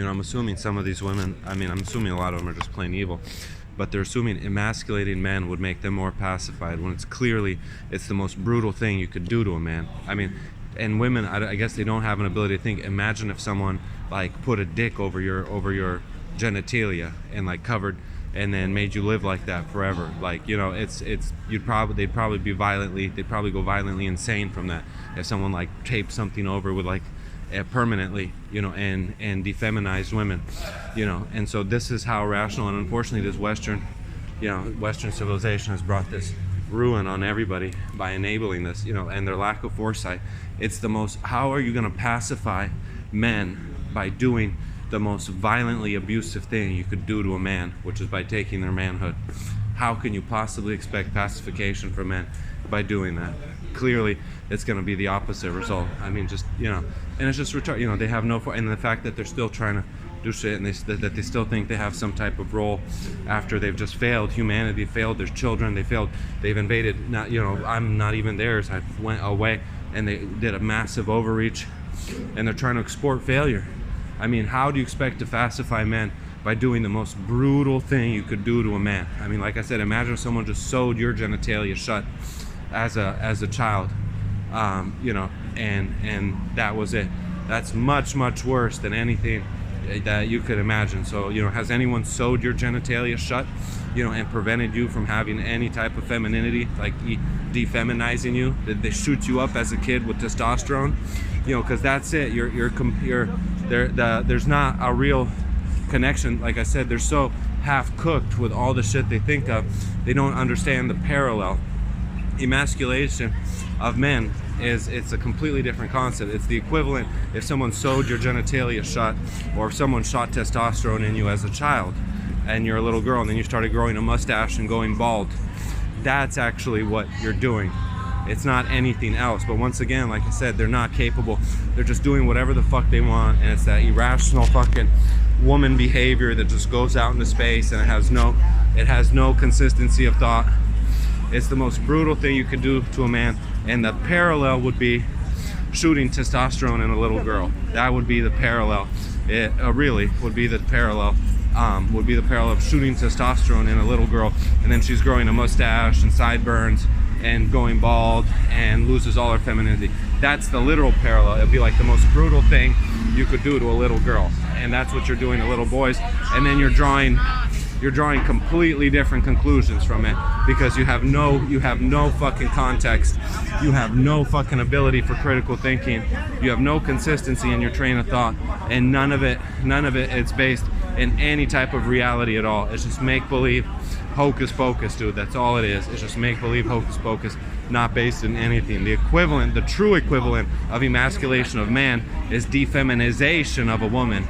I'm assuming some of these women, I'm assuming a lot of them are just plain evil, but they're assuming emasculating men would make them more pacified, when it's the most brutal thing you could do to a man. And women, I guess they don't have an ability to think. Imagine if someone like put a dick over your genitalia and like covered, and then made you live like that forever. They'd probably go violently insane from that. If someone like taped something over with permanently, and defeminized women, and so this is how rational, and unfortunately this Western civilization has brought this ruin on everybody by enabling this, and their lack of foresight. How are you going to pacify men by doing the most violently abusive thing you could do to a man, which is by taking their manhood? How can you possibly expect pacification from men by doing that? Clearly, it's going to be the opposite result. And it's just retarded. They have and the fact that they're still trying to do shit, and that they still think they have some type of role after they've just failed humanity, failed their children, they've invaded. I'm not even theirs. I went away, and they did a massive overreach, and they're trying to export failure. How do you expect to pacify men by doing the most brutal thing you could do to a man? Like I said, imagine if someone just sewed your genitalia shut as a child, and that was it. That's much, much worse than anything that you could imagine. So, has anyone sewed your genitalia shut, and prevented you from having any type of femininity, like defeminizing you? Did they shoot you up as a kid with testosterone? Because that's it. There's not a real connection. Like I said, they're so half-cooked with all the shit they think of, they don't understand the parallel. Emasculation of men it's a completely different concept. It's the equivalent if someone sewed your genitalia shut, or if someone shot testosterone in you as a child and you're a little girl, and then you started growing a mustache and going bald. That's actually what you're doing. It's not anything else. But once again, like I said, they're not capable. They're just doing whatever the fuck they want, and it's that irrational fucking woman behavior that just goes out into space, and it has no consistency of thought. It's the most brutal thing you could do to a man, and the parallel would be shooting testosterone in a little girl. That would be the parallel. It really would be the parallel. Would be the parallel of shooting testosterone in a little girl, and then she's growing a mustache and sideburns and going bald and loses all her femininity. That's the literal parallel. It'd be like the most brutal thing you could do to a little girl, and that's what you're doing to little boys. And then you're drawing completely different conclusions from it, because you have no fucking context. You have no fucking ability for critical thinking. You have no consistency in your train of thought, and none of it is based in any type of reality at all. It's just make-believe, hocus pocus, dude. That's all it is. It's just make-believe, hocus pocus, not based in anything. The true equivalent of emasculation of man is defeminization of a woman,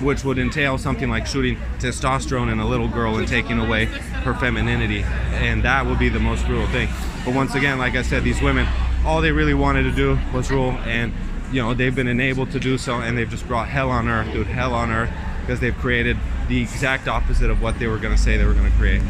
which would entail something like shooting testosterone in a little girl and taking away her femininity, and that would be the most brutal thing. But once again, like I said, these women, all they really wanted to do was rule, and they've been enabled to do so, and they've just brought hell on earth, dude, hell on earth, because they've created the exact opposite of what they were going to say they were going to create.